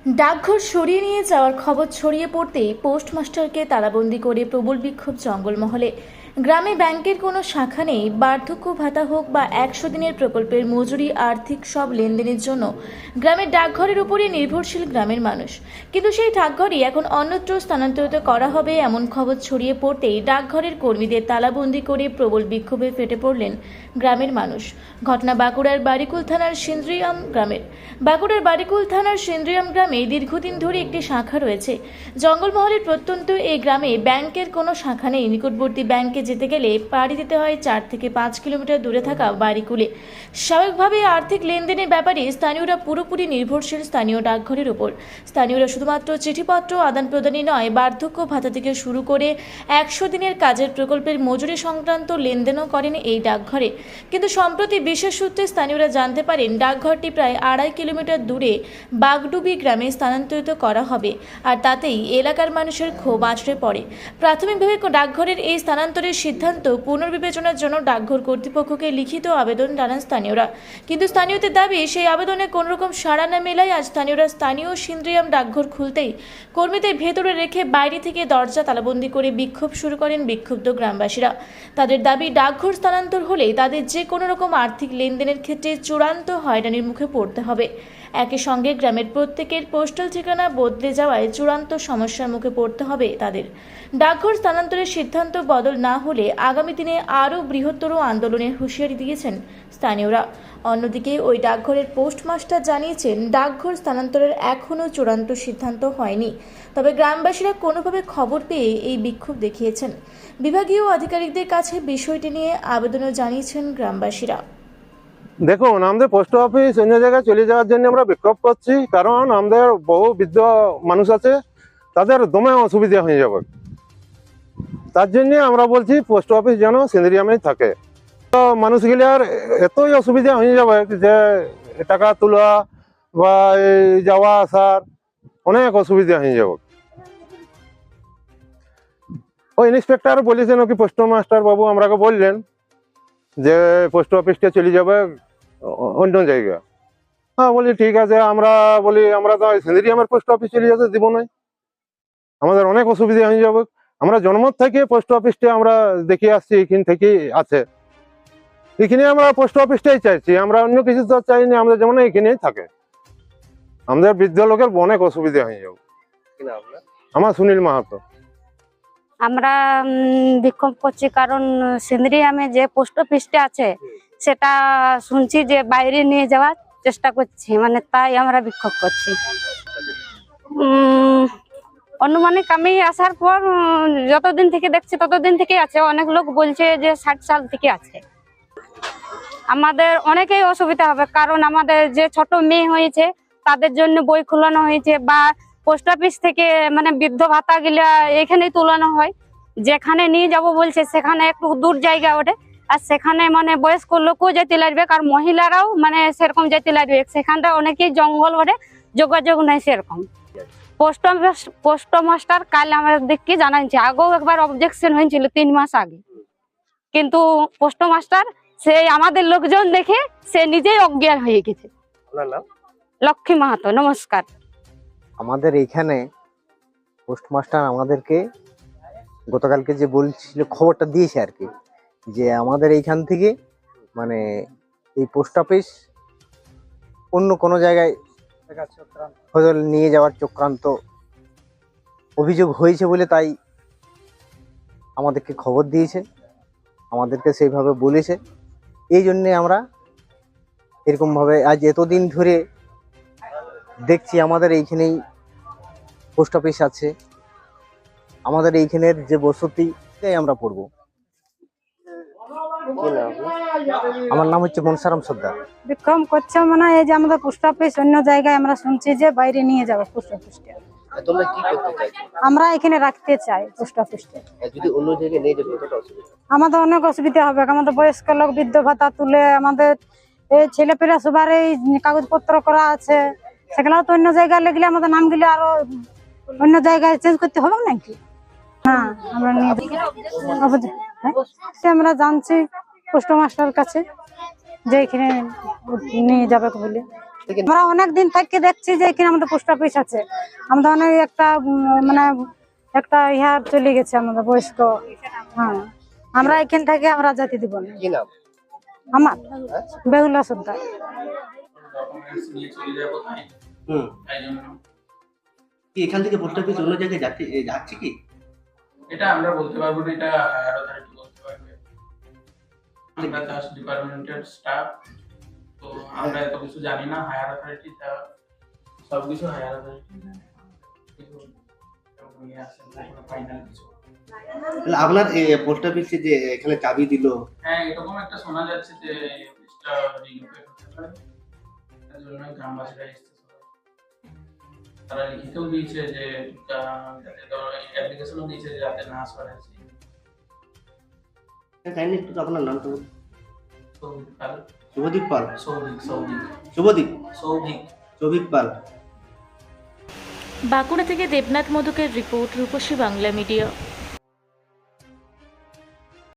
ডাকঘর সরিয়ে নিয়ে যাওয়ার খবর ছড়িয়ে পড়তেই পোস্টমাস্টারকে তালাবন্দি করে প্রবল বিক্ষোভ জঙ্গলমহলে। গ্রামে ব্যাংকের কোনো শাখা নেই। বার্ধক্য ভাতা হোক বা 100 দিনের প্রকল্পের মজুরি, আর্থিক সব লেনদেনের জন্য গ্রামের ডাকঘরের উপরই নির্ভরশীল গ্রামের মানুষ। কিন্তু সেই ডাকঘরই এখন অন্যত্র স্থানান্তরিত করা হবে এমন খবর ছড়িয়ে পড়তেই ডাকঘরের কর্মীদের তালাবন্দি করে প্রবল বিক্ষোভে ফেটে পড়লেন গ্রামের মানুষ। ঘটনা বাঁকুড়ার বারিকুল থানার সিন্দ্রিয়াম গ্রামের। বাঁকুড়ার বারিকুল থানার সিন্দ্রিয়াম গ্রামে দীর্ঘদিন ধরে একটি শাখা রয়েছে। জঙ্গলমহলের প্রত্যন্ত এই গ্রামে ব্যাংকের কোনো শাখা নেই। নিকটবর্তী ব্যাংকে যেতে গেলে পাড়ি দিতে হয় 4 থেকে 5 কিলোমিটার দূরে থাকা বারিকুলে। স্বাভাবিকভাবে আর্থিক লেনদেনের ব্যাপারে স্থানীয়রা পুরোপুরি নির্ভরশীল স্থানীয় ডাকঘরের উপর। স্থানীয়রা শুধুমাত্র চিঠিপত্র আদান প্রদানই নয়, বার্ধক্য ভাতা থেকে শুরু করে 100 দিনের কাজের প্রকল্পের মজুরি সংক্রান্ত লেনদেনও করেন এই ডাকঘরে। কিন্তু সম্প্রতি বিশেষ সূত্রে স্থানীয়রা জানতে পারেন ডাকঘরটি প্রায় 2.5 কিলোমিটার দূরে বাগডুবি গ্রামে স্থানান্তরিত করা হবে। আর তাতেই এলাকার মানুষের ক্ষোভ আছড়ে পড়ে। প্রাথমিকভাবে ডাকঘরের এই স্থানান্তরের সিদ্ধান্ত পুনর্বিবেচনার জন্য ডাকঘর কর্তৃপক্ষকে লিখিত আবেদন জানান স্থানীয়রা। কিন্তু স্থানীয়দের দাবি, সেই আবেদনে কোনোরকম সাড়া না মেলায় আজ স্থানীয়রা স্থানীয় সিন্দ্রিয়াম ডাকঘর খুলতেই কর্মীদের ভেতরে রেখে বাইরে থেকে দরজা তালাবন্দি করে বিক্ষোভ শুরু করেন বিক্ষুব্ধ গ্রামবাসীরা। তাদের দাবি, ডাকঘর স্থানান্তর হলে তাদের যে কোনো রকম আর্থিক লেনদেনের ক্ষেত্রে চূড়ান্ত হয়রানির মুখে পড়তে হবে। একই সঙ্গে গ্রামের প্রত্যেকের পোস্টাল ঠিকানা বদলে যাওয়ায় চূড়ান্ত সমস্যার মুখে পড়তে হবে তাদের। ডাকঘর স্থানান্তরের সিদ্ধান্ত বদল না হলে আগামী দিনে আরও বৃহত্তর আন্দোলনের হুঁশিয়ারি দিয়েছেন স্থানীয়রা। অন্যদিকে ওই ডাকঘরের পোস্টমাস্টার জানিয়েছেন, ডাকঘর স্থানান্তরের এখনও চূড়ান্ত সিদ্ধান্ত হয়নি, তবে গ্রামবাসীরা কোনোভাবে খবর পেয়ে এই বিক্ষোভ দেখিয়েছেন। বিভাগীয় আধিকারিকদের কাছে বিষয়টি নিয়ে আবেদনও জানিয়েছেন গ্রামবাসীরা। দেখুন, আমাদের পোস্ট অফিস অন্য জায়গায় চলে যাওয়ার জন্য আমরা বিক্ষোভ করছি, কারণ আমাদের বহু বৃদ্ধ মানুষ আছে, তাদের দমে অসুবিধা হয়ে যাবে। তার জন্য আমরা বলছি পোস্ট অফিস যেন সিন্দ্রিয়ামে থাকে। তো মানুষগুলার এতই অসুবিধা হয়ে যাবে যে টাকা তোলা বা এই যাওয়া আসার অনেক অসুবিধা হয়ে যাবে। ওই ইন্সপেক্টর বলেছেন কি পোস্ট মাস্টার বাবু আমরাকে বললেন যে পোস্ট অফিসটা চলে যাবে অন্য জায়গা। হ্যাঁ, বলি ঠিক আছে। আমরা তো সিন্দ্রিয়ামের পোস্ট অফিস চলে যেতে দিব না, আমাদের অনেক অসুবিধা হয়ে যাবে। আমরা জন্ম থেকে পোস্ট অফিসটা আমরা দেখে আসছি, এখান থেকে আছে, এখানে আমরা পোস্ট অফিসটাই চাইছি, আমরা অন্য কিছু তো চাইনি। আমাদের যেমন এখানেই থাকে, আমাদের বৃদ্ধ লোকের অনেক অসুবিধা হয়ে যাবে। আমার সুনীল মাহাতো। আমরা বিক্ষোভ করছি কারণ সিন্দ্রিয়ামে যে পোস্ট অফিসটা আছে সেটা শুনছি যে বাইরে নিয়ে যাওয়ার চেষ্টা করছি, মানে তাই আমরা বিক্ষোভ করছি। অনুমানিক আমি আসার পর যতদিন থেকে দেখছি ততদিন থেকে আছে। অনেক লোক বলছে যে 60 সাল থেকে আছে। আমাদের অনেকেই অসুবিধা হবে, কারণ আমাদের যে ছোট মেয়ে হয়েছে তাদের জন্য বই খোলানো হয়েছে, বা পোস্ট অফিস থেকে মানে বৃদ্ধ ভাতা গুলা এখানেই তোলানো হয়। যেখানে নিয়ে যাব বলছে সেখানে একটু দূর জায়গা ওঠে, আর সেখানে মানে বয়স্ক লোকও যেতে লাগবে, আর মহিলারাও মানে সেরকম যেতে লাগবে। সেখানটা অনেকেই জঙ্গল ওঠে, যোগাযোগ নেই সেরকম। পোস্ট মাস্টার কাল আমাদেরকে জানাইছে, আগেও একবার অবজেকশন হয়েছিল 3 মাস আগে, কিন্তু পোস্ট মাস্টার সে আমাদের লোকজন দেখে সে নিজেই অজ্ঞান হয়ে গেছে। লক্ষ্মী মাহাতো। নমস্কার। আমাদের এইখানে পোস্টমাস্টার আমাদেরকে গতকালকে যে বলছিল খবরটা দিয়েছে আর কি, যে আমাদের এইখান থেকে মানে এই পোস্ট অফিস অন্য কোনো জায়গায় হয়তো নিয়ে যাওয়ার চক্রান্ত অভিযোগ হয়েছে বলে তাই আমাদেরকে খবর দিয়েছে, আমাদেরকে সেইভাবে বলেছে। এই জন্যে আমরা এরকমভাবে আজ এতদিন ধরে দেখছি আমাদের এইখানেই পোস্ট অফিস আছে, আমাদের এইখানের যে বসতি আমরা পড়বো। আমার নাম হচ্ছে মনসারাম সর্দার। বিক্রম করছে মানে এই যে আমাদের পোস্ট অফিস অন্য জায়গায় আমরা শুনছি যে বাইরে নিয়ে যাবে পোস্ট অফিসটা। তোমরা কি করতে চাইছো? আমরা এখানে রাখতে চাই পোস্ট অফিসটা। যদি অন্য জায়গায় নিয়ে যাবে কতটা অসুবিধা? আমাদের অনেক অসুবিধা হবে। আমাদের বয়স্ক লোক বৃদ্ধ ভাতা তুলে, আমাদের এই ছেলেপেলে সবার এই কাগজপত্র করা আছে, সেগুলো তো অন্য জায়গায় লাগলে আমাদের নামগুলো আরো অন্য জায়গায় চেঞ্জ করতে হবে নাকি? হ্যাঁ, আমরা নিয়ে আমরা জানছি পোস্ট মাস্টার কাছে যে এখানে নিয়ে যাবে বলে। আমরা অনেক দিন থেকে দেখছি যে এখানে আমাদের পোস্ট অফিস আছে। আমাদের অনেক একটা মানে একটা ইহার চলে গেছে আমাদের বয়স্ক। হ্যাঁ, আমরা এখান থেকে আমরা জাতি দিব না। কি নাম? আমার বেহুলা সর্দার। ডকুমেন্টস নিয়ে চলে যাবো তাই হুম। তাই জন্য কি এখান থেকে পোস্ট অফিস অন্য জায়গায় যাচ্ছে কি? এটা আমরা বলতে পারবো না, এটা হায়ার অথরিটি বলতে পারবে। আমরা জাস্ট ডিপার্টমেন্টের স্টাফ, তো আমরা এত কিছু জানি না। হায়ার অথরিটি সব কিছু হায়ার অথরিটি নিয়ে আসেন, ফাইনাল কিছু। তাহলে আপনার পোস্ট অফিসে যে এখানে চাবি দিল, হ্যাঁ, এরকম একটা শোনা যাচ্ছে যে এই অফিসটা রিলোকেট হতে পারে, তার জন্য গ্রামবাসীরা এসেছে সবাই। তারা লিখিতেও দিয়েছে যে যাতে অ্যাপ্লিকেশনও দিয়েছে যে যাতে না সরে। কাইন্ডলি একটু আপনার নামটা বলুন। সৌভিক পাল। শুভদীপ পাল। সৌভিক শুভদীপ সৌভিক সৌভিক পাল। বাঁকুড়া থেকে দেবনাথ মধুকের রিপোর্ট, রূপসী বাংলা মিডিয়া।